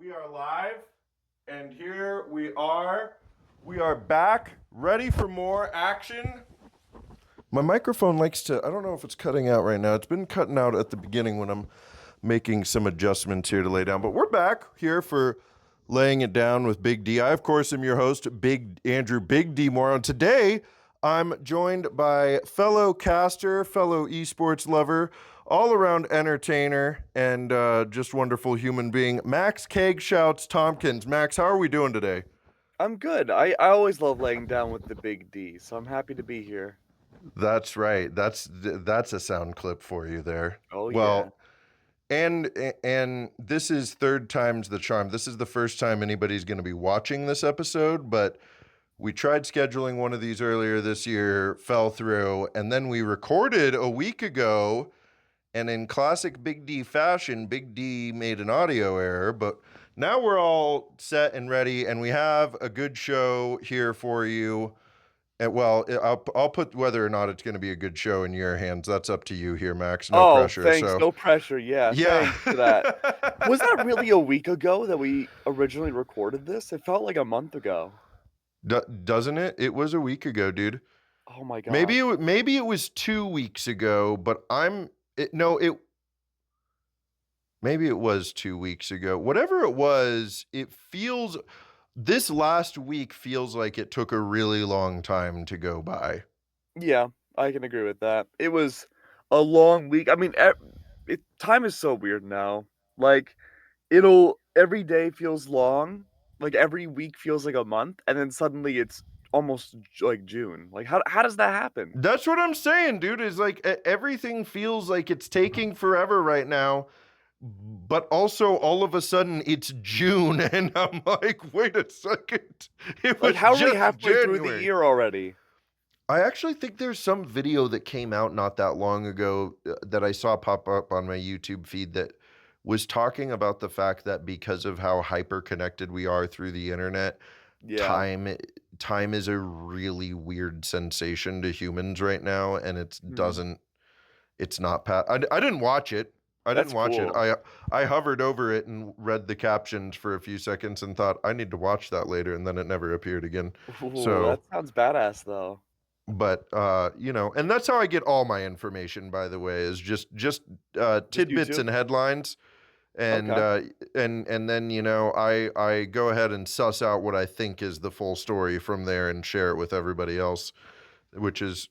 We are live, and here we are. We are back, ready for more action. My microphone likes to, I don't know if it's cutting out right now. It's been cutting out at the beginning when I'm making some adjustments here to lay down. But we're back here for Laying It Down with Big D. I, of course, am your host, Big Andrew Big D Moore. And today, I'm joined by fellow caster, fellow esports lover, all-around entertainer, and just wonderful human being, Max KEGSHOUTS Tompkins. Max, how are we doing today? I'm good. I always love laying down with the big D, so I'm happy to be here. That's right. That's a sound clip for you there. Oh yeah. Well, and this is third time's the charm. This is the first time anybody's going to be watching this episode, but we tried scheduling one of these earlier this year, fell through, and then we recorded a week ago. And in classic Big D fashion, Big D made an audio error, but now we're all set and ready, and we have a good show here for you. And well, I'll put whether or not it's going to be a good show in your hands. That's up to you here, Max. No Oh, pressure. thanks. So, No pressure. Yeah, yeah. thanks for that. Was that really a week ago that we originally recorded this? It felt like a month ago. Doesn't it? It was a week ago, dude. Oh my god. Maybe it was 2 weeks ago, but maybe it was 2 weeks ago. Whatever it was, this last week feels like it took a really long time to go by. Yeah, I can agree with that. It was a long week. I mean, time is so weird now. Like, every day feels long. Like every week feels like a month, and then suddenly it's almost like June. Like how does that happen? That's what I'm saying, dude, is like everything feels like it's taking forever right now. But also, all of a sudden, it's June, and I'm like, wait a second. It was Like how are we just halfway through the January. year already? I actually think there's some video that came out not that long ago that I saw pop up on my YouTube feed that was talking about the fact that because of how hyper connected we are through the internet, Yeah. time is a really weird sensation to humans right now, and Mhm. it's not I didn't watch it. I didn't That's watch it. cool. I hovered over it and read the captions for a few seconds and thought I need to watch that later, and then it never appeared again. Ooh, So, that sounds badass though. but and that's how I get all my information, by the way, is just Just tidbits YouTube? and headlines, and Okay. and then I go ahead and suss out what I think is the full story from there and share it with everybody else, which is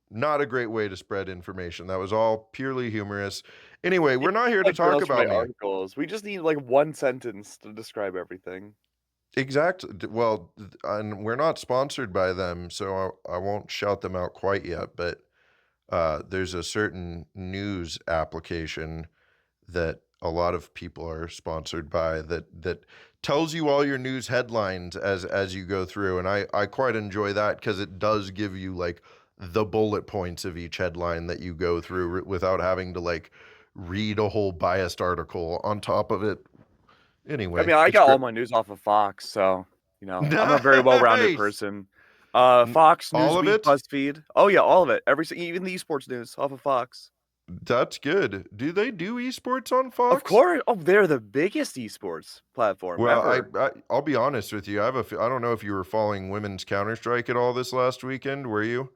not a great way to spread information. That was all purely humorous. Anyway, Yeah, we're not here to like talk girls who about write me. articles. We just need like one sentence to describe everything. Exactly. Well, and we're not sponsored by them, so I won't shout them out quite yet, but there's a certain news application that a lot of people are sponsored by that tells you all your news headlines as you go through, and I quite enjoy that because it does give you like the bullet points of each headline that you go through without having to like read a whole biased article on top of it. I Anyway, mean, I it's got all great. my news off of Fox, so I'm a very well-rounded Nice. person. N- Fox, all of Newsbeat, it. BuzzFeed. Oh yeah, all of it. Even the esports news off of Fox. That's good. Do they do esports on Of Fox? course. Oh, they're the biggest esports platform Well, ever. I'll be honest with you. I don't know if you were following women's Counter-Strike at all this last weekend. Were you?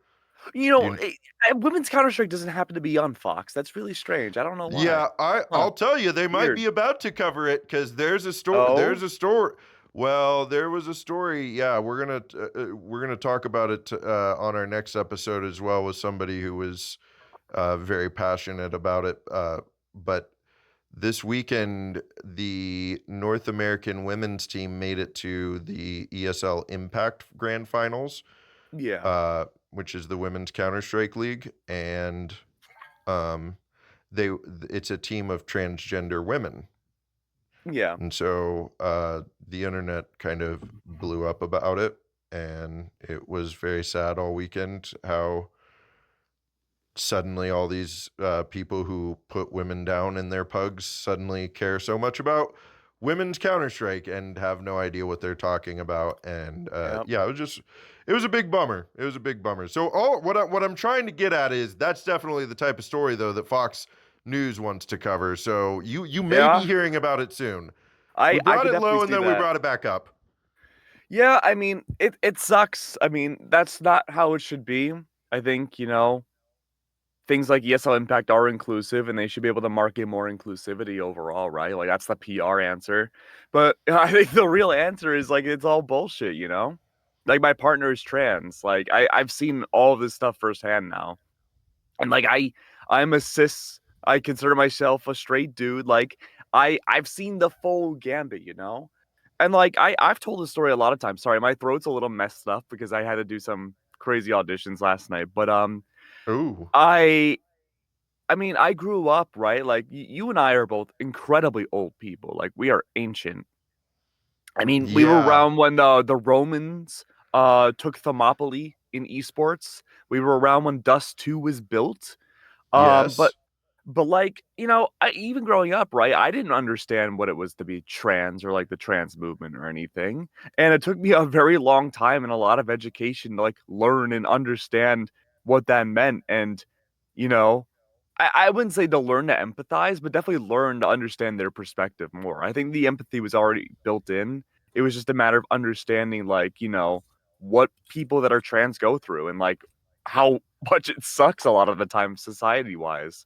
You know, You women's Counter-Strike doesn't happen to be on Fox. That's really strange. I don't know why. Yeah, Huh. I'll tell you, they might Weird. be about to cover it because there's a story. Oh? Well, there was a story. Yeah, we're gonna talk about it on our next episode as well with somebody who was very passionate about it. But this weekend, the North American women's team made it to the ESL Impact Grand Finals, Yeah. which is the Women's Counter-Strike League, and um, they it's a team of transgender women, Yeah. and so the internet kind of blew up about it, and it was very sad all weekend how suddenly all these people who put women down in their pugs suddenly care so much about women's Counter-Strike and have no idea what they're talking about. And Yep. yeah, it was a big bummer. It was a big bummer. So what I'm trying to get at is that's definitely the type of story though that Fox News wants to cover. So you may be Yeah. hearing about it soon. I We I brought could it definitely low and see then we that. brought it back up. Yeah, I mean, it sucks. I mean, that's not how it should be. I think, things like ESL Impact are inclusive and they should be able to market more inclusivity overall, right? Like that's the PR answer. But I think the real answer is like it's all bullshit, you know? Like my partner is trans. Like I've seen all of this stuff firsthand now. And like I'm a cis, I consider myself a straight dude. Like I've seen the full gambit, you know? And like I've told this story a lot of times. Sorry, my throat's a little messed up because I had to do some crazy auditions last night. But Ooh. I I mean, I grew up, right? Like you and I are both incredibly old people. Like we are ancient. I mean, we were Yeah. around when the Romans took Thermopylae in esports. We were around when Dust 2 was built. Um, but Yes. but like, even growing up, right, I didn't understand what it was to be trans or like the trans movement or anything. And it took me a very long time and a lot of education to like learn and understand what that meant. And, you know, I wouldn't say to learn to empathize, but definitely learn to understand their perspective more. I think the empathy was already built in. It was just a matter of understanding, like, what people that are trans go through and like how much it sucks a lot of the time society wise.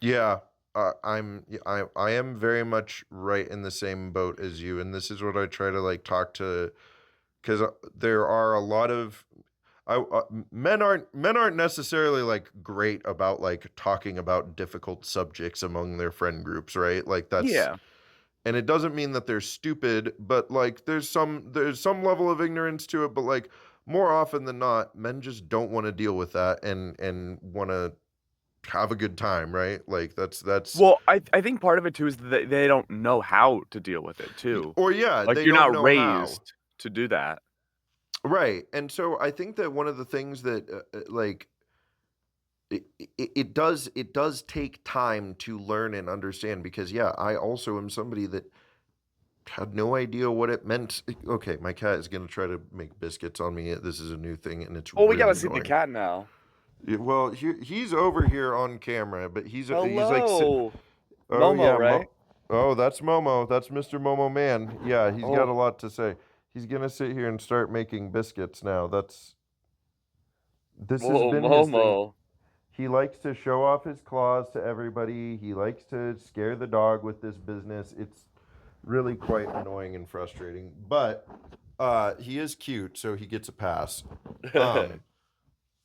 Yeah. I am very much right in the same boat as you, and this is what I try to like talk to, because there are a lot of men aren't necessarily like great about like talking about difficult subjects among their friend groups, right? Like that's, Yeah. and it doesn't mean that they're stupid, but like there's some level of ignorance to it, but like more often than not, men just don't want to deal with that and want to have a good time, right? Like that's Well, I think part of it too is that they don't know how to deal with it too. or yeah, Like they you're don't not know how. raised to do that. Right. And so I think that one of the things that like it does take time to learn and understand, because yeah, I also am somebody that had no idea what it meant. Okay, my cat is going to try to make biscuits on me. This is a new thing and it's Oh, we really gotta see the annoying. cat now. Well, he's over here on camera, but he's like Hello. oh Momo, yeah, right? oh, that's Momo. That's Mr. Momo Man. Yeah, he's got a Oh, lot to say. He's going to sit here and start making biscuits now. This has whoa, been his thing. Momo. He likes to show off his claws to everybody. He likes to scare the dog with this business. It's really quite annoying and frustrating, but he is cute, so he gets a pass. Um,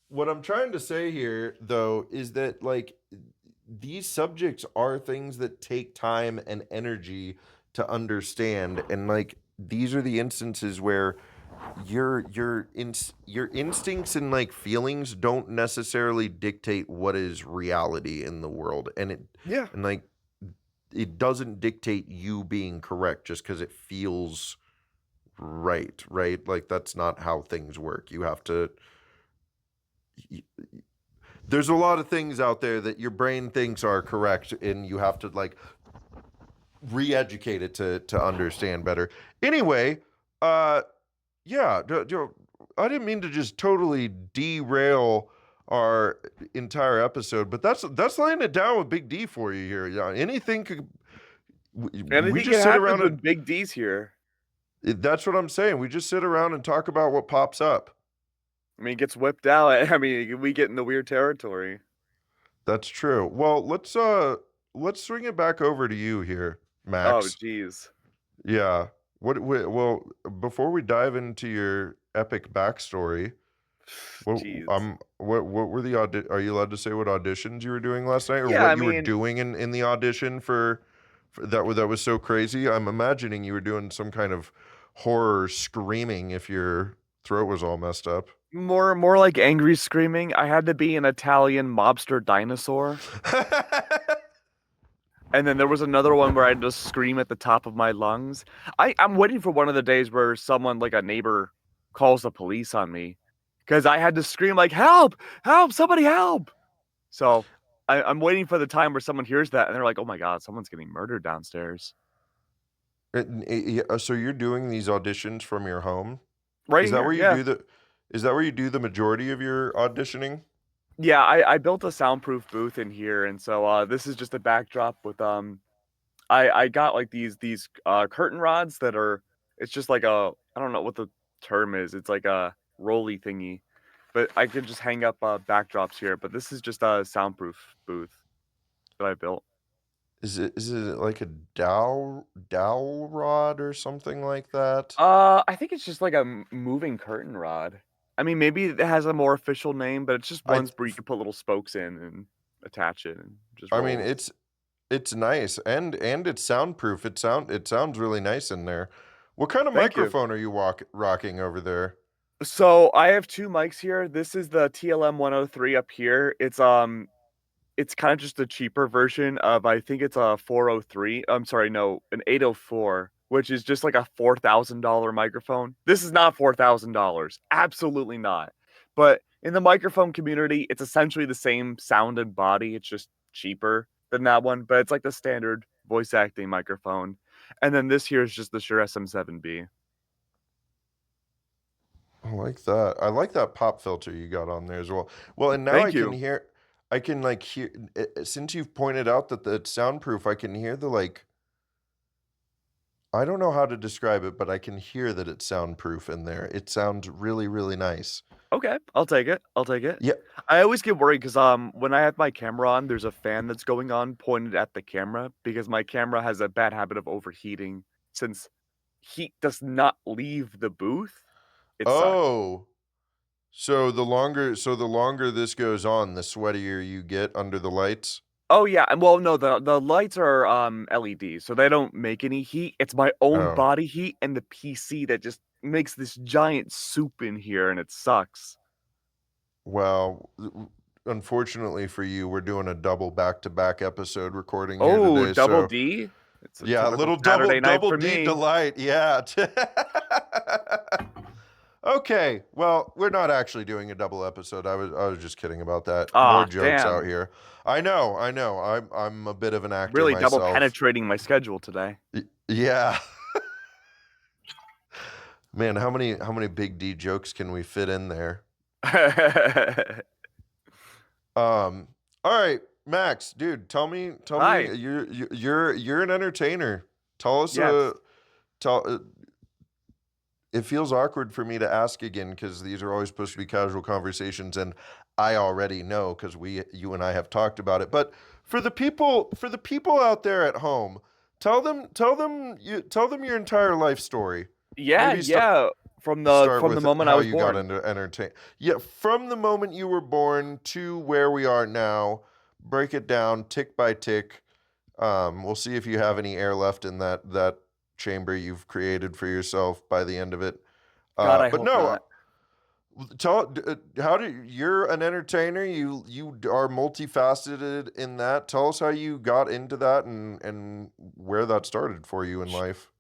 what I'm trying to say here, though, is that like these subjects are things that take time and energy to understand, and like these are the instances where your instincts and like feelings don't necessarily dictate what is reality in the world, and Yeah. like it doesn't dictate you being correct just because it feels right, like that's not how things work. You have to there's a lot of things out there that your brain thinks are correct, and you have to like re-educate it to understand better. Anyway, uh yeah, I didn't mean to just totally derail our entire episode, but that's laying it down with Big D for you here. Yeah, anything could. We Anything can just sit happen around and with Big D's here. that's what I'm saying. We just sit around and talk about what pops up. I mean, it gets whipped out. I mean, we get into weird territory. That's true. Well, let's swing it back over to you here, Oh, Max. geez. Yeah. Well, before we dive into your epic backstory, Jeez. what were the are you allowed to say what auditions you were doing last night, or Yeah, what I you were mean, doing in the audition for that was so crazy? I'm imagining you were doing some kind of horror screaming if your throat was all messed up. more like angry screaming. I had to be an Italian mobster dinosaur. And then there was another one where I had to scream at the top of my lungs. I'm waiting for one of the days where someone, like a neighbor, calls the police on me because I had to scream like, "Help! Help! Somebody help!" So I'm waiting for the time where someone hears that and they're like, "Oh my God, someone's getting murdered downstairs." So you're doing these auditions from your home? Right Is that here, where you yeah. do the is that where you do the majority of your auditioning? Yeah, I built a soundproof booth in here, and so this is just a backdrop with I got like these curtain rods that are it's just like a I don't know what the term is. It's like a rolly thingy. But I could just hang up backdrops here, but this is just a soundproof booth that I built. Is it like a dowel rod or something like that? I think it's just like a moving curtain rod. I mean, maybe it has a more official name, but it's just I ones where you can put little spokes in and attach it and just I mean, rolls. it's nice and it's soundproof. It sounds really nice in there. What kind of Thank you. microphone are you rocking over there? So I have two mics here. This is the TLM 103 up here. It's kind of just a cheaper version of I think it's a 403. I'm sorry, no, an 804, which is just like a $4,000 microphone. This is not $4,000. Absolutely not. But in the microphone community, it's essentially the same sound and body. It's just cheaper than that one, but it's like the standard voice acting microphone. And then this here is just the Shure SM7B. I like that. I like that pop filter you got on there as well. Well, and now Thank you. I can like hear, since you've pointed out that it's soundproof, I can hear the like, I don't know how to describe it, but I can hear that it's soundproof in there. It sounds really, really nice. Okay, I'll take it. I'll take it. Yeah. I always get worried because when I have my camera on, there's a fan that's going on pointed at the camera because my camera has a bad habit of overheating. Since heat does not leave the booth, it sucks. Oh, so the longer this goes on, the sweatier you get under the lights. Oh yeah, and well, no, the lights are LED, so they don't make any heat. It's my own Oh, body heat and the PC that just makes this giant soup in here, and it sucks. well, unfortunately for you, we're doing a double back-to-back episode recording here Oh, today. double So, D. It's a yeah, a typical little double Saturday night double for D me. delight. Yeah. Okay, well, we're not actually doing a double episode. I was just kidding about that. More Ah, jokes out damn. here. I know. I'm a bit of an actor Really double myself. penetrating my schedule today. Yeah. Man, how many big D jokes can we fit in there? Um, all right, Max, dude, tell me, Hi. you're an entertainer. Tell us Yes. tell it feels awkward for me to ask again because these are always supposed to be casual conversations, and I already know because you and I have talked about it. But for the people out there at home, tell them your entire life story. Yeah, Maybe yeah. start From the with moment I how was you got born. into entertain. Yeah, from the moment you were born to where we are now. Break it down tick by tick. We'll see if you have any air left in that chamber you've created for yourself by the end of it. God, I But hope no, not. how do you're an entertainer? You are multifaceted in that. Tell us how you got into that and where that started for you in Sh- life.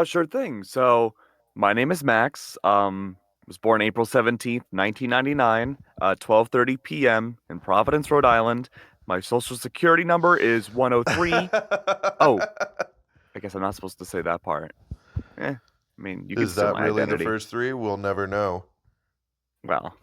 Sure thing. So, my name is Max. Was born April 17th, 1999, 12:30 p.m. in Providence, Rhode Island. My social security number is 103. Oh, I guess I'm not supposed to say that part. I mean, you could Is steal that my really the identity. first three? We'll never know. Well,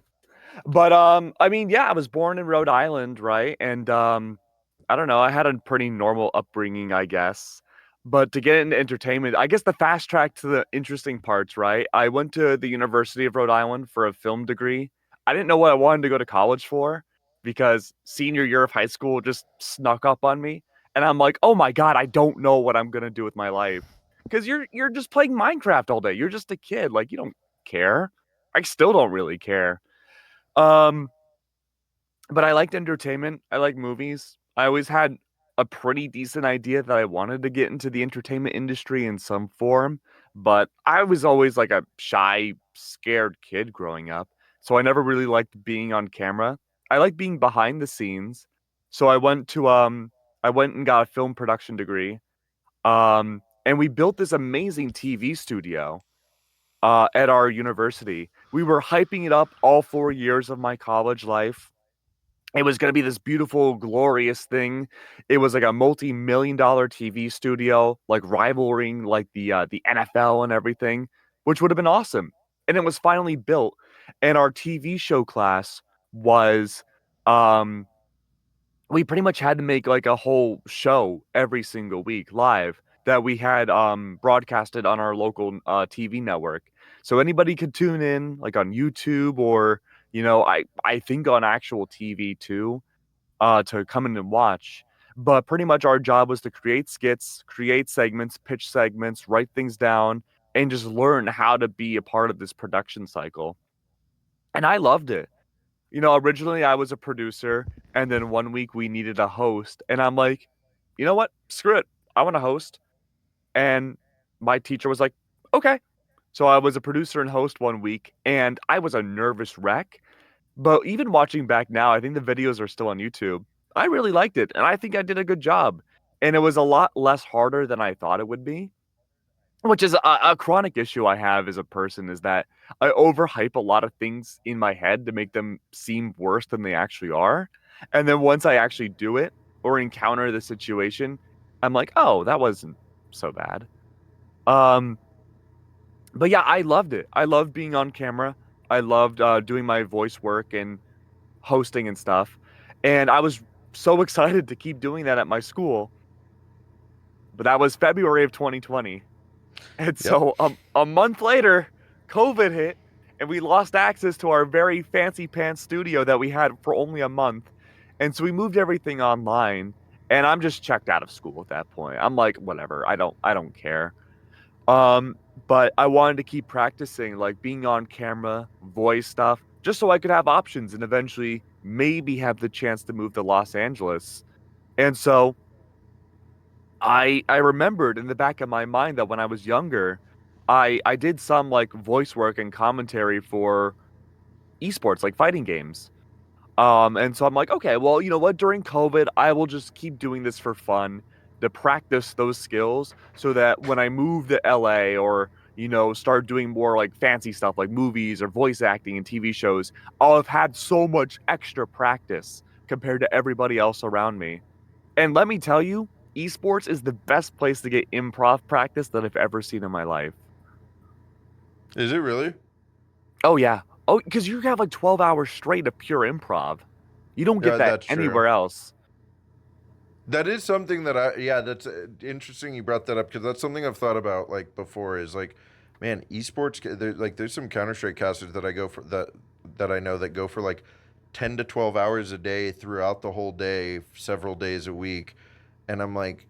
but I mean, yeah, I was born in Rhode Island, right? And I don't know, I had a pretty normal upbringing, I guess. But to get into entertainment, I guess the fast track to the interesting parts, right? I went to the University of Rhode Island for a film degree. I didn't know what I wanted to go to college for because senior year of high school just snuck up on me, and I'm like, "Oh my God, I don't know what I'm gonna do with my life." Because you're just playing Minecraft all day. You're just a kid, like you don't care. I still don't really care. Um, but I liked entertainment. I like movies. I always had a pretty decent idea that I wanted to get into the entertainment industry in some form, but I was always like a shy, scared kid growing up. So I never really liked being on camera. I like being behind the scenes. So I went and got a film production degree. And we built this amazing TV studio at our university. We were hyping it up all 4 years of my college life. It was going to be this beautiful, glorious thing. It was like a multi-million-dollar TV studio, like rivaling like the NFL and everything, which would have been awesome. And it was finally built. And our TV show class was um we pretty much had to make like a whole show every single week live that we had broadcasted on our local TV network. So anybody could tune in like on YouTube or I think on actual TV too to come in and watch. But pretty much our job was to create skits, create segments, pitch segments, write things down, and just learn how to be a part of this production cycle. And I loved it. Originally I was a producer, and then one week we needed a host, and I'm like, you know what? Screw it. I want to host. And my teacher was like, okay. So I was a producer and host one week, and I was a nervous wreck. But even watching back now, I think the videos are still on YouTube. I really liked it, and I think I did a good job. And it was a lot less harder than I thought it would be, which is a chronic issue I have as a person is that I overhype a lot of things in my head to make them seem worse than they actually are. And then once I actually do it or encounter the situation, I'm like, oh, that wasn't so bad. Um, but yeah, I loved it. I loved being on camera. I loved doing my voice work and hosting and stuff. And I was so excited to keep doing that at my school. But that was February of 2020. And Yep. so a month later, COVID hit and we lost access to our very fancy pants studio that we had for only a month. And so we moved everything online and I'm just checked out of school at that point. I'm like, whatever, I don't care. Um, but I wanted to keep practicing, like being on camera, voice stuff, just so I could have options and eventually maybe have the chance to move to Los Angeles. And so I remembered in the back of my mind that when I was younger, I did some like voice work and commentary for esports, like fighting games. And so I'm like, okay, well, you know what? During COVID, I will just keep doing this for fun to practice those skills so that when I move to LA or, start doing more like fancy stuff like movies or voice acting and TV shows, I'll have had so much extra practice compared to everybody else around me. And let me tell you, esports is the best place to get improv practice that I've ever seen in my life. Is it really? Oh, yeah. Oh, because you have like 12 hours straight of pure improv. You don't get Yeah, that that's true. anywhere else. That is something that yeah, that's interesting you brought that up because that's something I've thought about like before is like, man, esports, there's some Counter-Strike casters that I go for that I know that go for like 10 to 12 hours a day throughout the whole day, several days a week. And I'm like,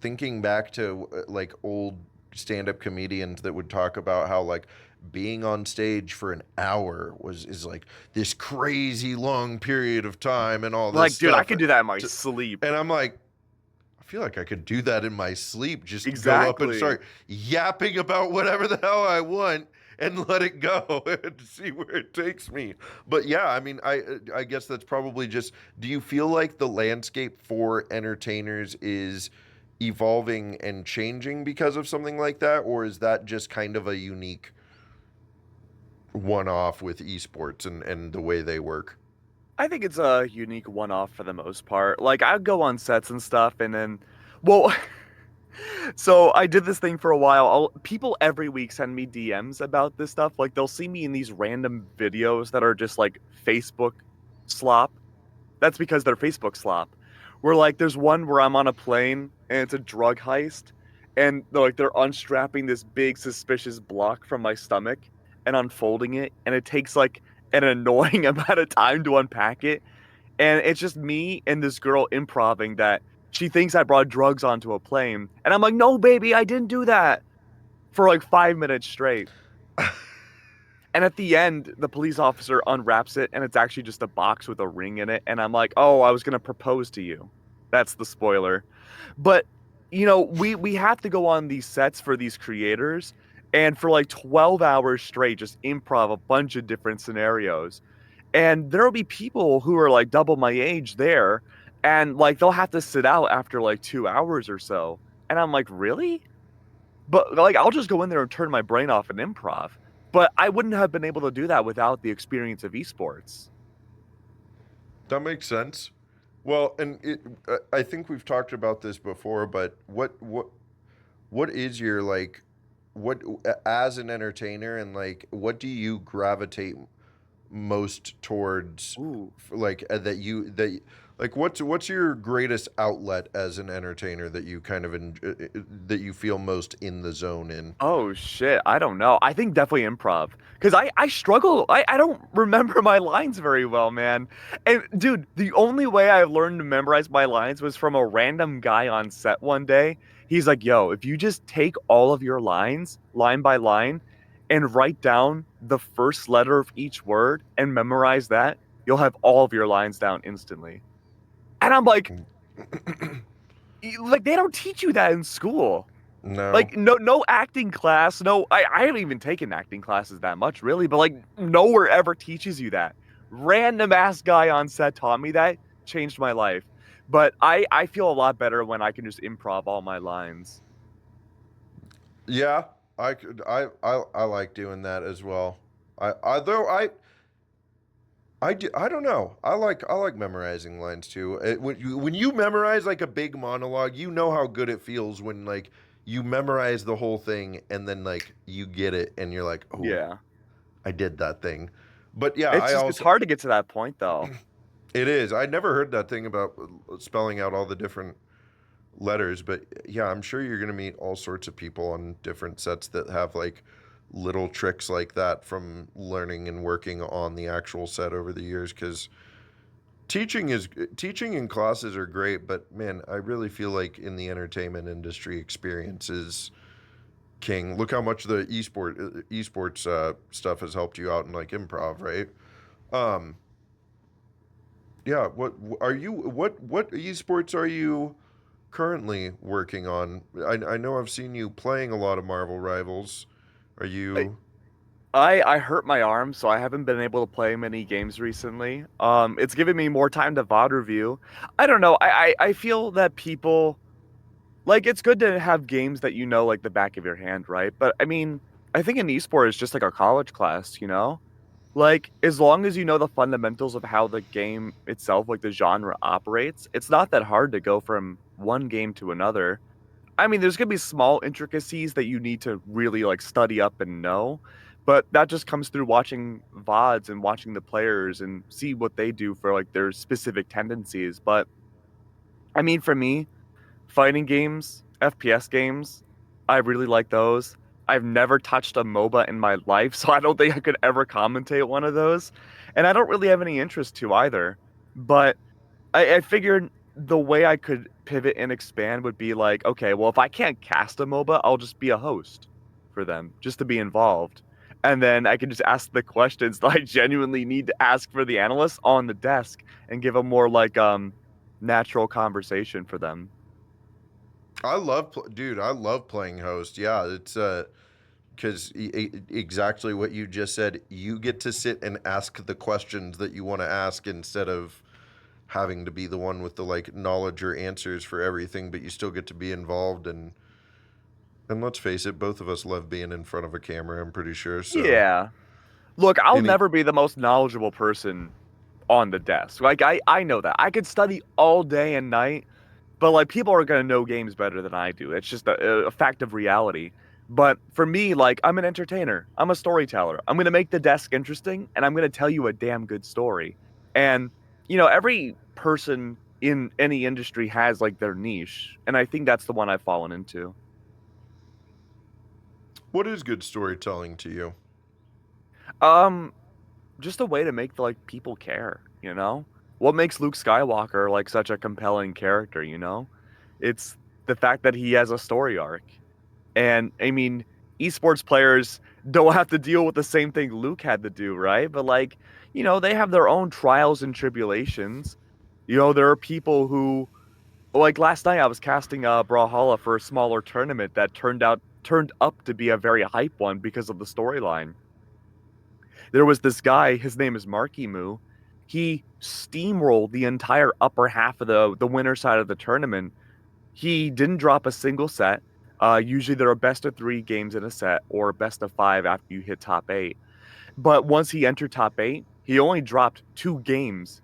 thinking back to like old stand-up comedians that would talk about how like being on stage for an hour is like this crazy long period of time and all this Like, dude, I stuff could do that in my to, sleep. and I'm like, I feel like I could do that in my sleep. Just go up and Exactly. start yapping about whatever the hell I want and let it go and see where it takes me. But yeah, I mean, I guess that's probably just. Do you feel like the landscape for entertainers is evolving and changing because of something like that, or is that just kind of a unique one-off with esports and the way they work? I think it's a unique one off for the most part. Like, I'd go on sets and stuff, and then, well, so I did this thing for a while. People every week send me DMs about this stuff. Like, they'll see me in these random videos that are just like Facebook slop. That's because they're Facebook slop. Where like there's one where I'm on a plane and it's a drug heist, and they're unstrapping this big suspicious block from my stomach and unfolding it, and it takes like an annoying amount of time to unpack it, and it's just me and this girl improving that she thinks I brought drugs onto a plane, and I'm like, no, baby, I didn't do that for like 5 minutes straight. And at the end, the police officer unwraps it, and it's actually just a box with a ring in it. And I'm like, "Oh, I was gonna propose to you." That's the spoiler. But we have to go on these sets for these creators, and for like 12 hours straight, just improv a bunch of different scenarios. And there'll be people who are like double my age there, and like they'll have to sit out after like 2 hours or so. And I'm like, really? But like, I'll just go in there and turn my brain off and improv. But I wouldn't have been able to do that without the experience of esports. That makes sense. Well, and I think we've talked about this before, but what is your like what as an entertainer and like what do you gravitate most towards Ooh. like that you that Like, what's your greatest outlet as an entertainer that you kind of that you feel most in the zone in? Oh shit, I don't know. I think definitely improv. Cause I struggle. I don't remember my lines very well, man. And dude, the only way I learned to memorize my lines was from a random guy on set one day. He's like, yo, if you just take all of your lines, line by line, and write down the first letter of each word and memorize that, you'll have all of your lines down instantly. And I'm like they don't teach you that in school. No. Like no acting class, no I haven't even taken acting classes that much really, but like nowhere ever teaches you that. Random ass guy on set taught me that, changed my life. But I feel a lot better when I can just improv all my lines. Yeah, I could. I like doing that as well. I though I do. I don't know. I like memorizing lines too. When you memorize like a big monologue, you know how good it feels when like you memorize the whole thing and then like you get it and you're like, oh, Yeah. I did that thing. But yeah, It's I just it's also hard to get to that point though. it is. I never heard that thing about spelling out all the different letters, but yeah, I'm sure you're gonna meet all sorts of people on different sets that have like little tricks like that from learning and working on the actual set over the years. Because teaching in classes are great, but man, I really feel like in the entertainment industry, experience is king. Look how much the esports stuff has helped you out in like improv, right? Um, yeah. What esports are you currently working on? I know I've seen you playing a lot of Marvel Rivals. Are I, you? I hurt my arm, so I haven't been able to play many games recently. It's given me more time to VOD review. I don't know. I feel that people like it's good to have games that you know like the back of your hand, right? But I mean, I think an esport is just like a college class, you know? Like as long as you know the fundamentals of how the game itself, like the genre operates, it's not that hard to go from one game to another. I mean, there's gonna be small intricacies that you need to really like study up and know, but that just comes through watching VODs and watching the players and see what they do for like their specific tendencies. But I mean, for me, fighting games, FPS games, I really like those. I've never touched a MOBA in my life, so I don't think I could ever commentate one of those. And I don't really have any interest to either. But I figured the way I could pivot and expand would be like, okay, well, if I can't cast a MOBA, I'll just be a host for them, just to be involved. And then I can just ask the questions that I genuinely need to ask for the analysts on the desk and give a more like natural conversation for them. Dude, I love playing host. Yeah, it's because exactly what you just said. You get to sit and ask the questions that you want to ask instead of having to be the one with the like knowledge or answers for everything, but you still get to be involved. And let's face it, both of us love being in front of a camera. I'm pretty sure. So Yeah. Look, I'll any never be the most knowledgeable person on the desk. Like I know that. I could study all day and night, but like people are gonna know games better than I do. It's just a fact of reality. But for me, like I'm an entertainer. I'm a storyteller. I'm gonna make the desk interesting, and I'm gonna tell you a damn good story. And every person in any industry has like their niche, and I think that's the one I've fallen into. what is good storytelling to you? Um, just a way to make like people care, you know? What makes Luke Skywalker like such a compelling character, you know? It's the fact that he has a story arc. And I mean, esports players don't have to deal with the same thing Luke had to do, right? But like, they have their own trials and tribulations. There are people who like last night I was casting Brawlhalla for a smaller tournament that turned up to be a very hype one because of the storyline. There was this guy, his name is Marky Moo. He steamrolled the entire upper half of the winner side of the tournament. He didn't drop a single set. Usually there are best of 3 games in a set or best of 5 after you hit top 8. But once he entered top 8, he only dropped 2 games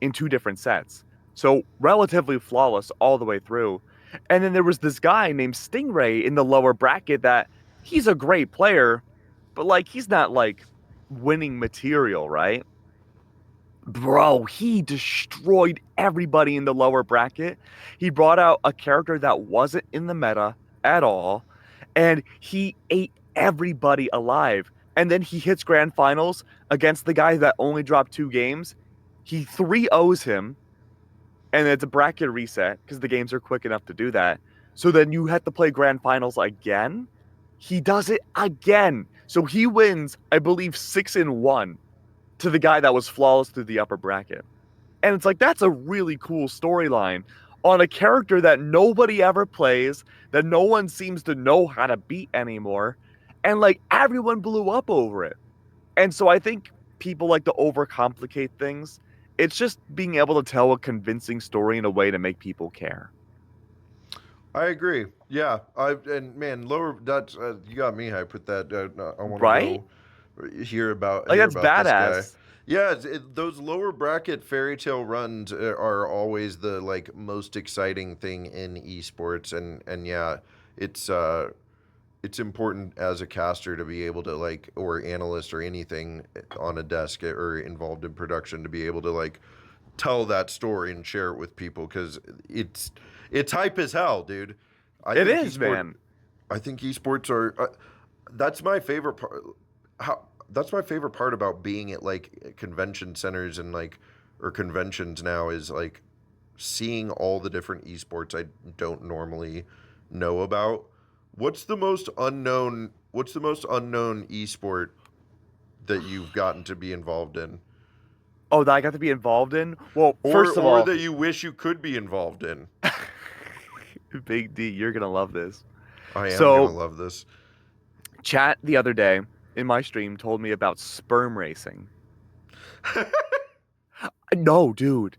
in 2 different sets. So relatively flawless all the way through. And then there was this guy named Stingray in the lower bracket that he's a great player, but like he's not like winning material, right? Bro, he destroyed everybody in the lower bracket. He brought out a character that wasn't in the meta at all, and he ate everybody alive. And then he hits grand finals against the guy that only dropped 2 games. He 3-0s him, and it's a bracket reset because the games are quick enough to do that. So then you have to play grand finals again. He does it again. So he wins, I believe, 6-1 to the guy that was flawless through the upper bracket. And it's like, that's a really cool storyline on a character that nobody ever plays, that no one seems to know how to beat anymore. And like everyone blew up over it. And so I think people like to overcomplicate things. It's just being able to tell a convincing story in a way to make people care. I agree. Yeah, and man, lower. That's you got me hyped with that. I want to Right? go hear about Like, that's this guy. badass. Yeah, those lower bracket fairy tale runs are always the like most exciting thing in esports, and yeah, it's it's important as a caster to be able to like, or analyst or anything on a desk or involved in production, to be able to like tell that story and share it with people, because it's hype as hell, dude. I It think is, man. I think esports are that's my favorite part. How That's my favorite part about being at like convention centers and like, or conventions now, is like seeing all the different esports I don't normally know about. What's the most unknown esport that you've gotten to be involved in? Oh, that I got to be involved in? Well, Or first of all, that you wish you could be involved in? Big D, you're going to love this. I am gonna So, love this. chat the other day in my stream told me about sperm racing. No, dude.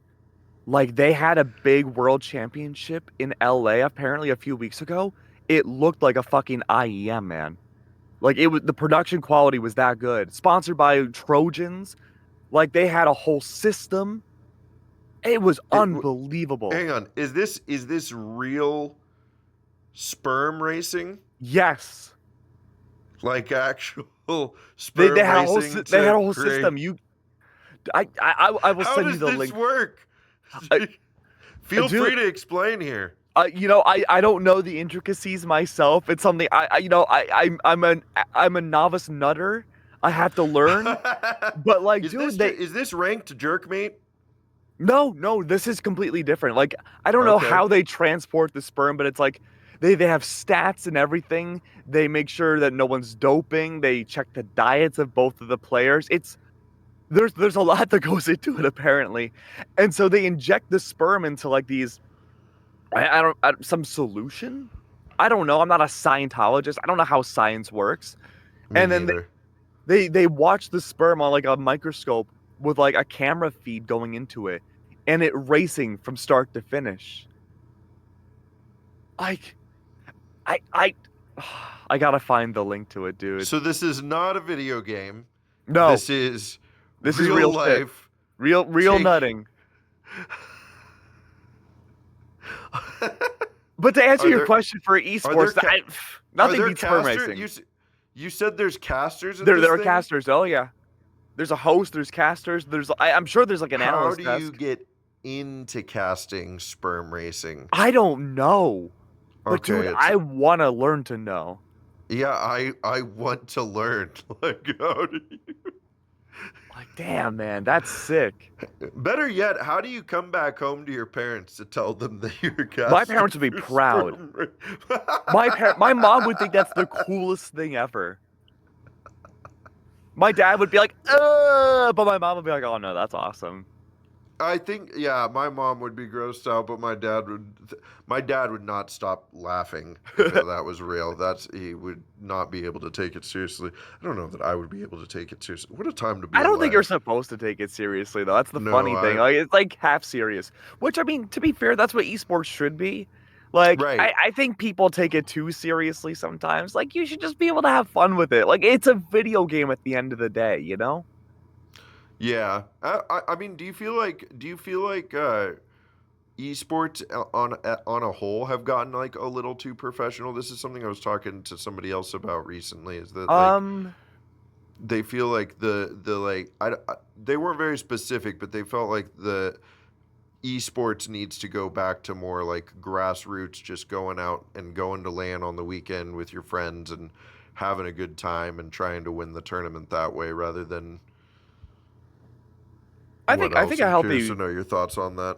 Like, they had a big world championship in LA apparently a few weeks ago. It looked like a fucking IEM, man. Like, it was, the production quality was that good. Sponsored by Trojans. Like, they had a whole system. It was It, unbelievable. Hang on, is this real sperm racing? Yes. Like actual They sperm had a whole racing they had to a whole create? system. I will How send you does the this link. work? Uh, Feel free Dude, to explain here. I don't know the intricacies myself. It's something I'm a novice nutter. I have to learn. But like, dude, is this ranked jerk meat? no, this is completely different. Like, I don't know Okay. how they transport the sperm, but it's like they have stats and everything. They make sure that no one's doping. They check the diets of both of the players. There's a lot that goes into it apparently, and so they inject the sperm into like these some solution. I don't know. I'm not a Scientologist. I don't know how science works. Me And then neither. they watch the sperm on like a microscope with like a camera feed going into it, and it racing from start to finish. Like, I I gotta find the link to it, dude. So this is not a video game. No, This is this is real real shit. life. Real Take. nutting. But to answer Are your there question for are there esports, ca- are nothing there beats sperm casters? racing. You said there's casters in There this are thing? casters. Oh yeah, there's a host. There's casters. I'm sure there's like an How analyst do you desk. get into casting sperm racing? I don't know, but dude, Okay, it's I want to learn to know. yeah, I want to learn. Like, how do you... Like, damn, man, that's sick. Better yet, how do you come back home to your parents to tell them that you're My casting parents would be for proud. sperm My mom would think that's the coolest thing ever. My dad would be like, but my mom would be like, oh no, that's awesome. I think, yeah, my mom would be grossed out, but my dad would not stop laughing if that was real. He would not be able to take it seriously. I don't know that I would be able to take it seriously. What a time to be I don't think you're alive. supposed to take it seriously though. That's the No, funny thing. Like, it's like half serious. Which, I mean, to be fair, that's what esports should be. Like, right. I think people take it too seriously sometimes. Like, you should just be able to have fun with it. Like, it's a video game at the end of the day, you know? Yeah. I mean, do you feel like esports on a whole have gotten like a little too professional? This is something I was talking to somebody else about recently, is that like Um, they feel like the like they weren't very specific, but they felt like the esports needs to go back to more like grassroots, just going out and going to LAN on the weekend with your friends and having a good time and trying to win the tournament that way rather than I what think I think else. a I'm curious to healthy know your thoughts on that.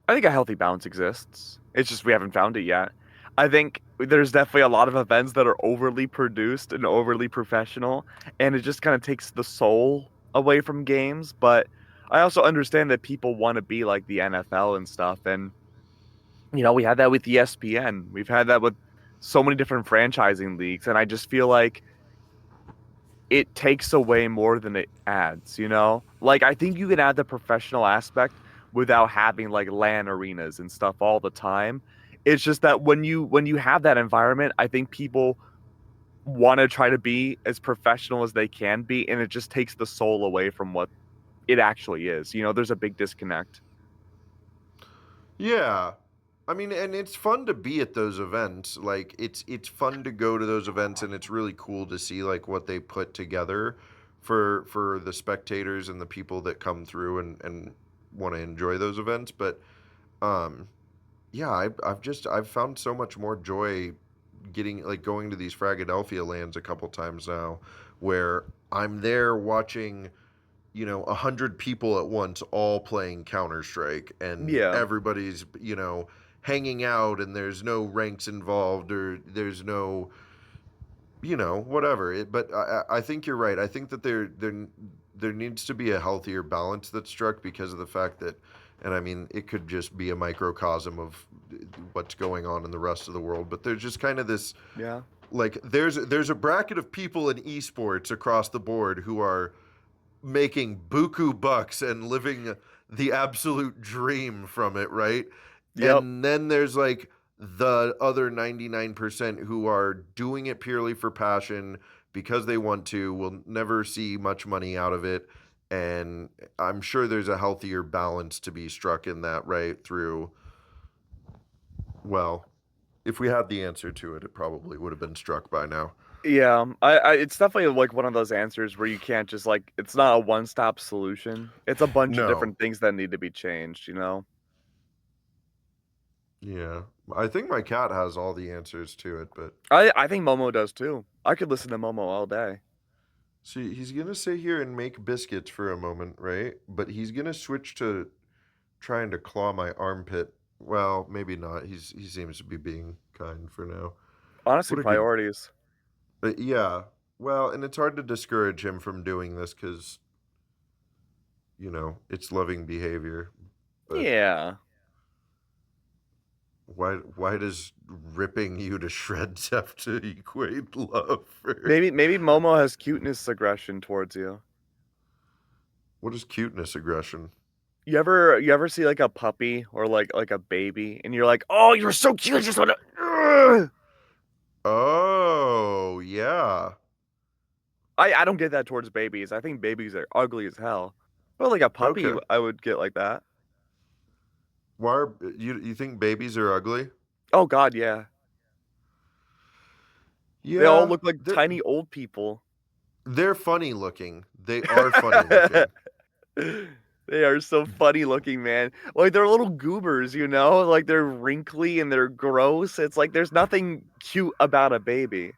I think a healthy balance exists. It's just we haven't found it yet. I think there's definitely a lot of events that are overly produced and overly professional, and it just kind of takes the soul away from games. But I also understand that people want to be like the NFL and stuff. And, we had that with ESPN. We've had that with so many different franchising leagues. And I just feel like it takes away more than it adds. Like, I think you can add the professional aspect without having like LAN arenas and stuff all the time. It's just that when you have that environment, I think people want to try to be as professional as they can be, and it just takes the soul away from what it actually is. There's a big disconnect. Yeah. I mean, and it's fun to be at those events. Like it's fun to go to those events and it's really cool to see like what they put together for the spectators and the people that come through and want to enjoy those events. But um yeah, I've found so much more joy getting like going to these Fragadelphia lands a couple times now where I'm there watching 100 people at once all playing Counter-Strike and Yeah. everybody's hanging out and there's no ranks involved or there's no whatever but I think you're right. I think that there needs to be a healthier balance that's struck because of the fact that, and I mean it could just be a microcosm of what's going on in the rest of the world, but there's just kind of this Yeah. like there's a bracket of people in esports across the board who are making buku bucks and living the absolute dream from it, right? Yep. And then there's like the other 99% who are doing it purely for passion because they want to, will never see much money out of it. And I'm sure there's a healthier balance to be struck in that, right? Through, well, if we had the answer to it, it probably would have been struck by now. Yeah, it's definitely like one of those answers where you can't just like it's not a one-stop solution. It's a bunch of No. different things that need to be changed. Yeah. I think my cat has all the answers to it, but I think Momo does too. I could listen to Momo all day. see, he's gonna sit here and make biscuits for a moment, right? But he's gonna switch to trying to claw my armpit. Well, maybe not. He seems to be being kind for now. Honestly, What a good, priorities. yeah. Well, and it's hard to discourage him from doing this because it's loving behavior. But Yeah. why does ripping you to shreds have to equate love for? Maybe Momo has cuteness aggression towards you. What is cuteness aggression? You ever see like a puppy or like a baby and you're like, "Oh, you're so cute. I just want to." Oh, yeah. I don't get that towards babies. I think babies are ugly as hell. But like a puppy, Okay. I would get like that. Why are you think babies are ugly? Oh God, yeah. They all Yeah, look like tiny old people. they're funny looking. They are funny looking. They are so funny looking, man. Like they're little goobers. Like they're wrinkly and they're gross. It's like there's nothing cute about a baby.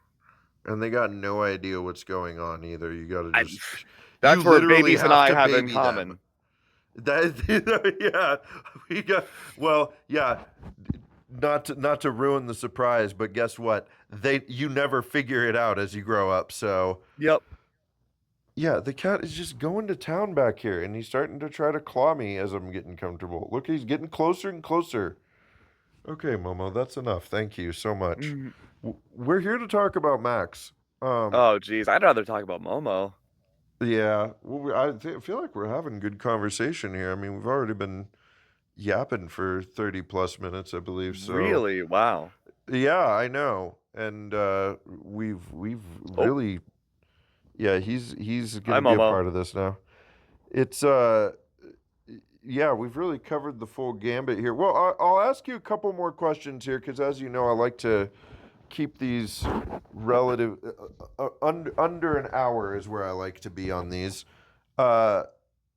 And they got no idea what's going on either. You got to I, just you that's where literally babies and have I to have in baby them. common. That yeah, we got well, yeah, not to ruin the surprise, but guess what? You never figure it out as you grow up. So, Yep. yeah, the cat is just going to town back here, and he's starting to try to claw me as I'm getting comfortable. Look, he's getting closer and closer. Okay, Momo, that's enough. Thank you so much. Mhm. We're here to talk about Max. Oh, geez. I'd rather talk about Momo. Yeah, well, feel like we're having good conversation here. I mean, we've already been yapping for 30 plus minutes, I believe. So, Really? Wow. yeah, I know. And we've Oh, really, yeah, he's hi, gonna be a Momo. part of this now. It's yeah, we've really covered the full gambit here. Well, I'll ask you a couple more questions here because, as you know, I like to keep these under an hour is where I like to be on these. Uh,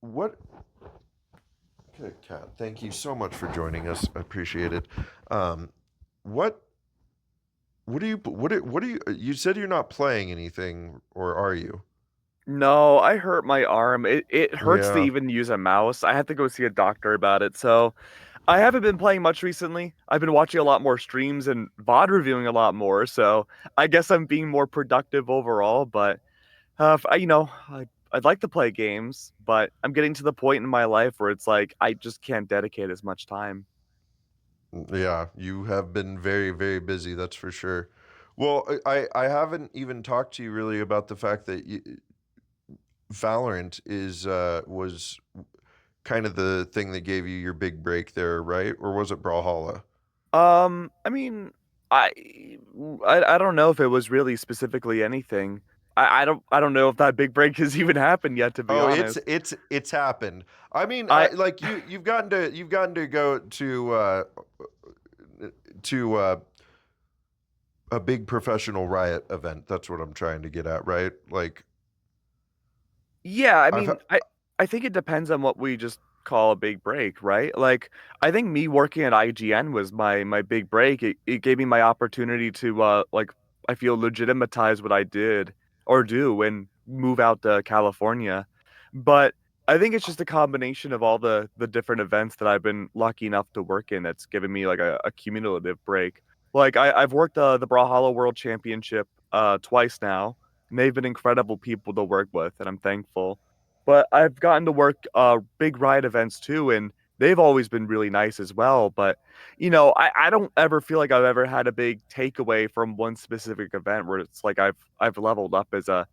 what? Okay, Kat, thank you so much for joining us. I appreciate it. Um, what? What do you? You said you're not playing anything, or are you? No, I hurt my arm. It hurts to Yeah. even use a mouse. I had to go see a doctor about it. So I haven't been playing much recently. I've been watching a lot more streams and VOD reviewing a lot more. So I guess I'm being more productive overall. But I'd like to play games, but I'm getting to the point in my life where it's like I just can't dedicate as much time. Yeah, you have been very, very busy, that's for sure. Well, I haven't even talked to you really about the fact that Valorant is was kind of the thing that gave you your big break there, right? Or was it Brawlhalla? I mean, I, I don't know if it was really specifically anything. I don't know if that big break has even happened yet, to be Oh, honest. it's happened. I mean, I like you've gotten to go to a big professional riot event. That's what I'm trying to get at, right? Like Yeah, I I've mean, I think it depends on what we just call a big break, right? Like, I think me working at IGN was my big break. It gave me my opportunity to I feel legitimatize what I did or do and move out to California. But I think it's just a combination of all the different events that I've been lucky enough to work in that's given me like a cumulative break. Like I've worked the Brawlhalla World Championship twice now, and they've been incredible people to work with, and I'm thankful. But I've gotten to work big ride events too, and they've always been really nice as well. But I don't ever feel like I've ever had a big takeaway from one specific event where it's like I've leveled up as a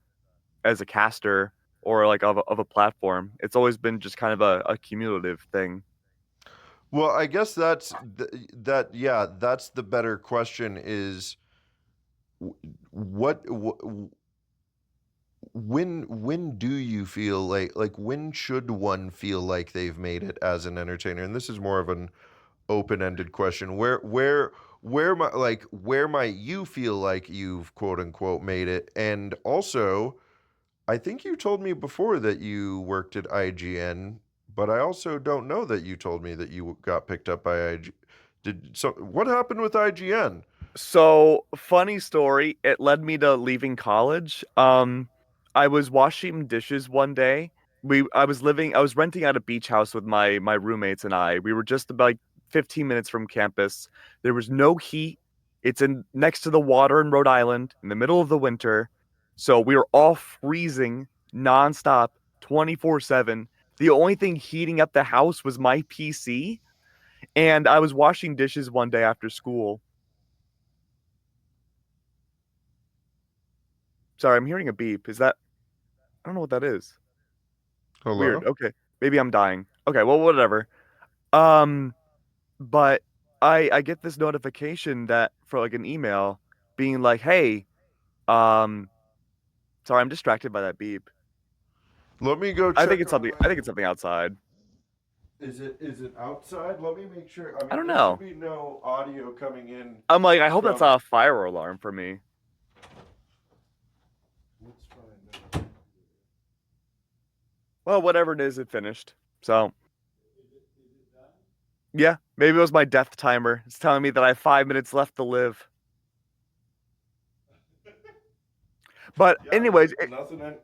caster or like of a platform. It's always been just kind of a cumulative thing. well, I guess that yeah, that's the better question is what when do you feel like when should one feel like they've made it as an entertainer? And this is more of an open-ended question. Where might you feel like you've quote unquote made it? And also, I think you told me before that you worked at IGN, but I also don't know that you told me that you got picked up by IG. What happened with IGN? So, funny story, it led me to leaving college. I was washing dishes one day. I was renting out a beach house with my roommates and I. We were just about like 15 minutes from campus. There was no heat. It's in next to the water in Rhode Island in the middle of the winter. So we were all freezing nonstop, 24/7. The only thing heating up the house was my PC, and I was washing dishes one day after school. Sorry, I'm hearing a beep. Is that I don't know what that is. Weird. Hello? Okay. Maybe I'm dying. Okay, well whatever. Um but I get this notification that for like an email being like, "Hey, um sorry, I'm distracted by that beep. Let me go I think check it's on something my. I think it's something outside. Is it outside? Let me make sure. I I mean, don't there should know. be no audio coming in I'm like, I hope that's from. not a fire alarm for me. Let's find out. Well, whatever it is, it finished. So, yeah, maybe it was my death timer. It's telling me that I have 5 minutes left to live. But Yeah, anyways, nothing coming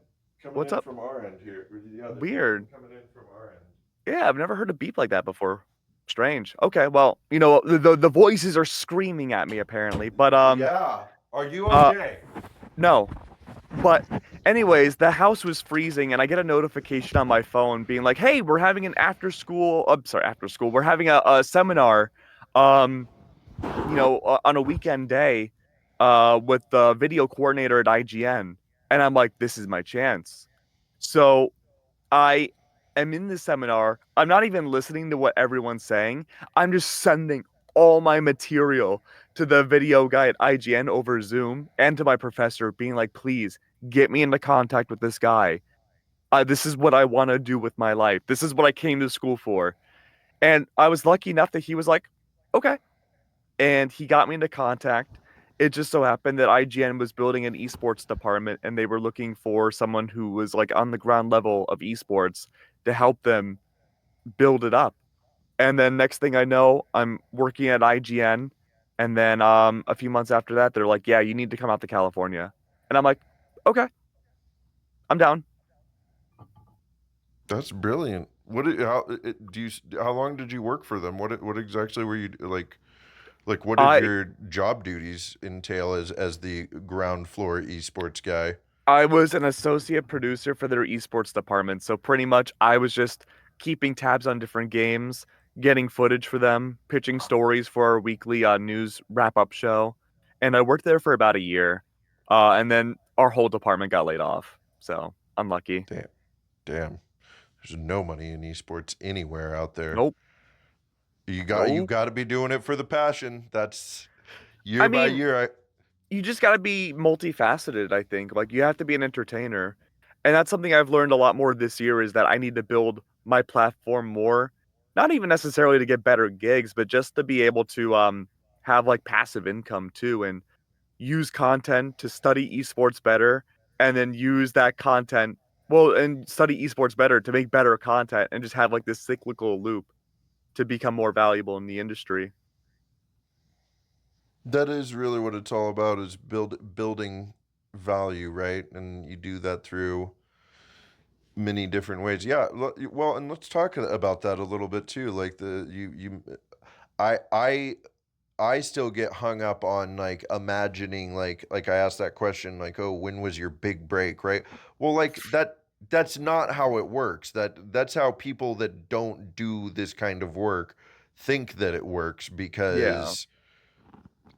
what's in up? from our end here. Yeah, there's nothing Weird. coming in from our end. Yeah, I've never heard a beep like that before. Strange. Okay, well, the voices are screaming at me apparently, but Yeah. Are you uh okay? no. But anyways, the house was freezing and I get a notification on my phone being like, "Hey, we're having an after school, after school. We're having a seminar um on a weekend day with the video coordinator at IGN." And I'm like, "This is my chance." So I am in the seminar. I'm not even listening to what everyone's saying. I'm just sending all my material to the video guy at IGN over Zoom and to my professor, being like, please get me into contact with this guy. This is what I want to do with my life. This is what I came to school for. And I was lucky enough that he was like, okay. And he got me into contact. It just so happened that IGN was building an esports department and they were looking for someone who was like on the ground level of esports to help them build it up. And then next thing I know, I'm working at IGN. And then a few months after that, they're like, yeah, you need to come out to California. And I'm like, okay, I'm down. That's brilliant. How long did you work for them? What exactly were you like what did I your job duties entail as the ground floor esports guy? I was an associate producer for their esports department. So pretty much I was just keeping tabs on different games, getting footage for them, pitching stories for our weekly news wrap-up show. And I worked there for about a year. And then our whole department got laid off. So unlucky. Damn, damn. There's no money in esports anywhere out there. Nope. You Nope. got to be doing it for the passion. That's I year by mean, year. you just got to be multifaceted, I think. Like you have to be an entertainer. And that's something I've learned a lot more this year is that I need to build my platform more, not even necessarily to get better gigs, but just to be able to have like passive income too and use content to study esports better and then use that content and study esports better to make better content and just have like this cyclical loop to become more valuable in the industry. That is really what it's all about is building value, right? And you do that through many different ways. Yeah, well, and let's talk about that a little bit too. Like the you I I I still get hung up on like imagining like I asked that question like, "Oh, when was your big break?" right? Well, like that's not how it works. That's how people that don't do this kind of work think that it works Yeah. because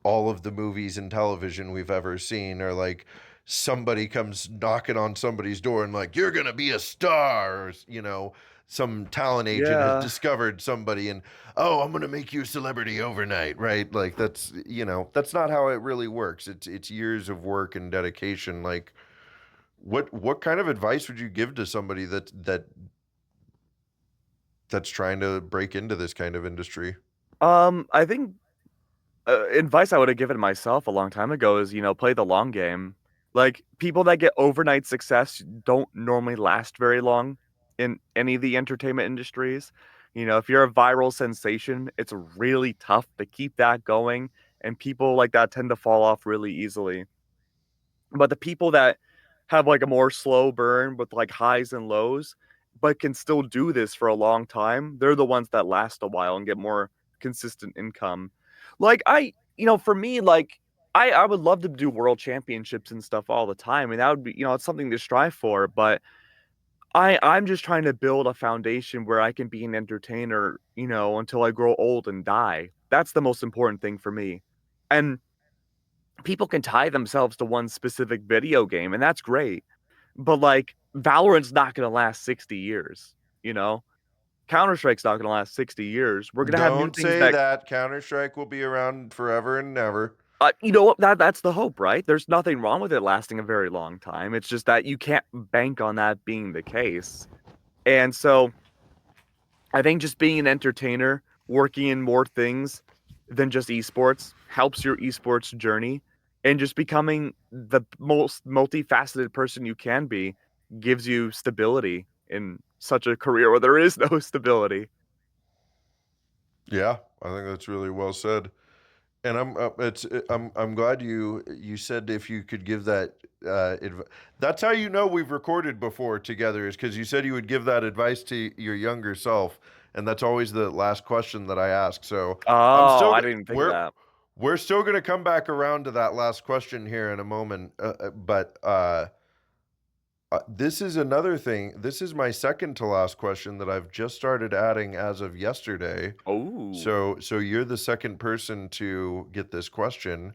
all of the movies and television we've ever seen are like somebody comes knocking on somebody's door and like you're gonna be a star, or some talent agent has Yeah. discovered somebody and oh, I'm gonna make you a celebrity overnight, right? Like that's not how it really works. It's years of work and dedication. Like what kind of advice would you give to somebody that's trying to break into this kind of industry? I think advice I would have given myself a long time ago is, play the long game. Like people that get overnight success don't normally last very long in any of the entertainment industries. If you're a viral sensation, it's really tough to keep that going, and people like that tend to fall off really easily. But the people that have like a more slow burn with like highs and lows, but can still do this for a long time, they're the ones that last a while and get more consistent income. Like for me, like I would love to do world championships and stuff all the time. And that would be, it's something to strive for. But I'm just trying to build a foundation where I can be an entertainer, until I grow old and die. That's the most important thing for me. And people can tie themselves to one specific video game, and that's great. But like Valorant's not going to last 60 years, you know? Counter-Strike's not going to last 60 years. We're going to have new Don't things say that that. Counter-Strike will be around forever and never. you know what that's the hope, right? There's nothing wrong with it lasting a very long time. It's just that you can't bank on that being the case. And so I think just being an entertainer, working in more things than just esports helps your esports journey, and just becoming the most multifaceted person you can be gives you stability in such a career where there is no stability. Yeah, I think that's really well said. And I'm glad you said if you could give that that's how you know we've recorded before together is because you said you would give that advice to your younger self, and that's always the last question that I ask. So I'm Oh, still I didn't even think of that. we're still gonna come back around to that last question here in a moment, but this is another thing. This is my second to last question that I've just started adding as of yesterday. Oh. So you're the second person to get this question.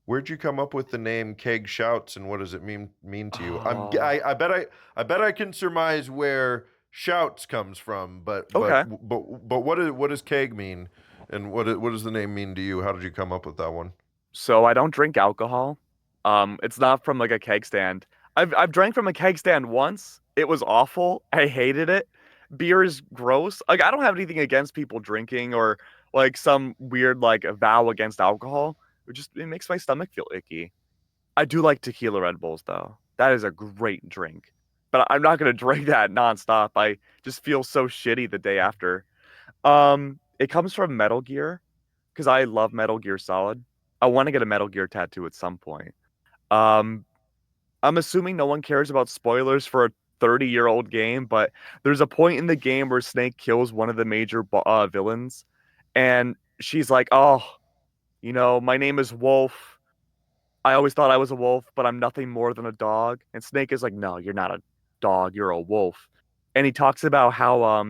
Where'd you come up with the name Keg Shouts, and what does it mean to you? Oh. I bet I can surmise where Shouts comes from, Okay. but what does Keg mean, and what does the name mean to you? How did you come up with that one? So I don't drink alcohol. It's not from like a keg stand. I've drank from a keg stand once. It was awful. I hated it. Beer is gross. Like I don't have anything against people drinking or like some weird like vow against alcohol. it makes my stomach feel icky. I do like tequila Red Bulls though. That is a great drink. But I'm not gonna drink that nonstop. I just feel so shitty the day after. It comes from Metal Gear because I love Metal Gear Solid. I want to get a Metal Gear tattoo at some point. Um, I'm assuming no one cares about spoilers for a 30-year-old game, but there's a point in the game where Snake kills one of the major villains, and she's like, "Oh, my name is Wolf. I always thought I was a wolf, but I'm nothing more than a dog." And Snake is like, "No, you're not a dog. You're a wolf." And he talks about how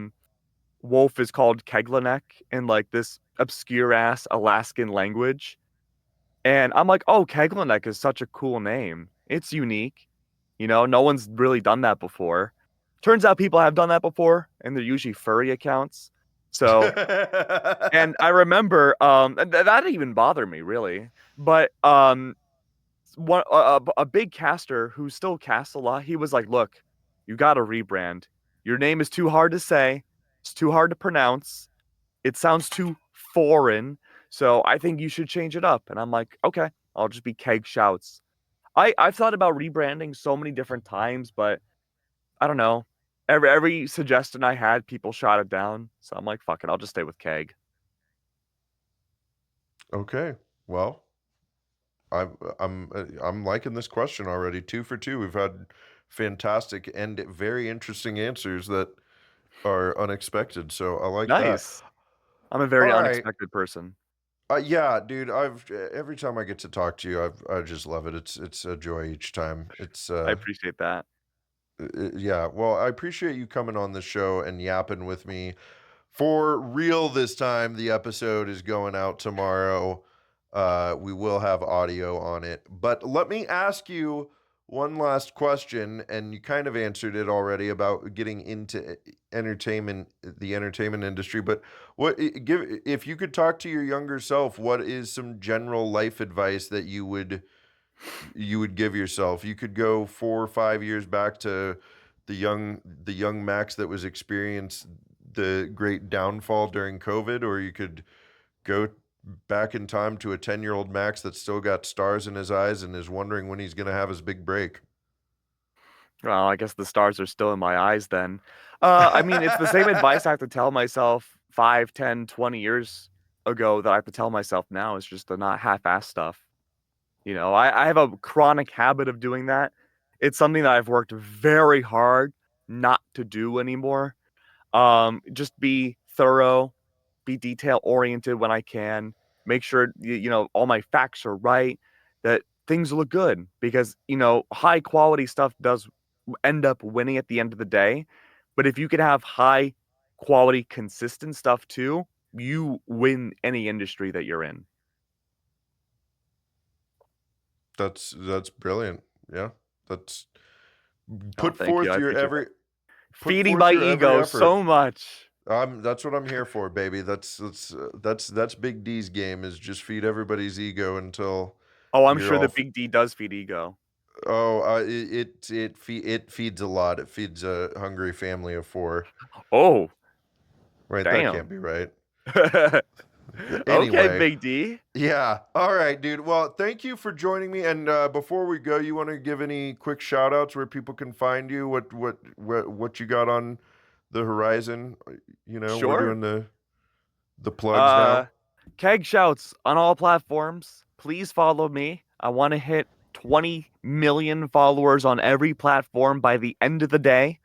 wolf is called Keglanek in like this obscure ass Alaskan language. And I'm like, "Oh, Keglanek is such a cool name. It's unique. No one's really done that before." Turns out people have done that before, and they're usually furry accounts. So, and I remember that didn't even bother me really, but a big caster who still casts a lot, he was like, "Look, you got to rebrand. Your name is too hard to say. It's too hard to pronounce. It sounds too foreign. So I think you should change it up." And I'm like, "Okay, I'll just be KEGSHOUTS." I've thought about rebranding so many different times, but I don't know. Every suggestion I had, people shot it down. So I'm like, "Fuck it, I'll just stay with Keg." Okay. Well, I'm liking this question already. 2 for 2. We've had fantastic and very interesting answers that are unexpected. So I like that. Nice. I'm a All very right. unexpected person. Yeah, dude. Every time I get to talk to you, I just love it. It's a joy each time. I appreciate that. Yeah. Well, I appreciate you coming on the show and yapping with me. For real this time, the episode is going out tomorrow. We will have audio on it. But let me ask you one last question, and you kind of answered it already about getting into entertainment, the entertainment industry. But if you could talk to your younger self, what is some general life advice that you would give yourself? You could go 4 or 5 years back to the young Max that was experienced the great downfall during COVID, or you could go back in time to a 10-year-old Max that's still got stars in his eyes and is wondering when he's going to have his big break. Well, I guess the stars are still in my eyes then. I mean, it's the same advice I have to tell myself 5, 10, 20 years ago that I have to tell myself now is just to not half-ass stuff. I have a chronic habit of doing that. It's something that I've worked very hard not to do anymore. Just be thorough, be detail oriented when I can, make sure all my facts are right, that things look good because high quality stuff does end up winning at the end of the day. But if you can have high quality, consistent stuff too, you win any industry that you're in. That's brilliant. Yeah. That's Oh, put thank you. forth I your appreciate that. every put Feeding forth my your every ego effort. so much. That's what I'm here for, baby. That's Big D's game, is just feed everybody's ego until Oh, I'm you're sure the all big D does feed ego. oh, it feeds a lot. It feeds a hungry family of 4. Oh, Right, that can't damn. be right. Okay, Anyway, big D. yeah. All right, dude. Well, thank you for joining me. And before we go, you want to give any quick shout outs where people can find you? What you got on the horizon? We're Sure. doing the plugs Uh, now. Keg shouts on all platforms. Please follow me. I want to hit 20 million followers on every platform by the end of the day.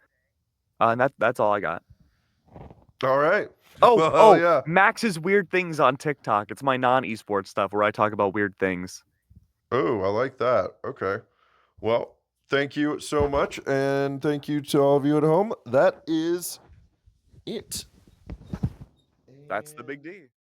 And that's all I got. All right. Oh, Well, hell oh, yeah. Max's weird things on TikTok. It's my non-esports stuff where I talk about weird things. Oh, I like that. Okay. Well, thank you so much, and thank you to all of you at home. That is it. That's the And big D.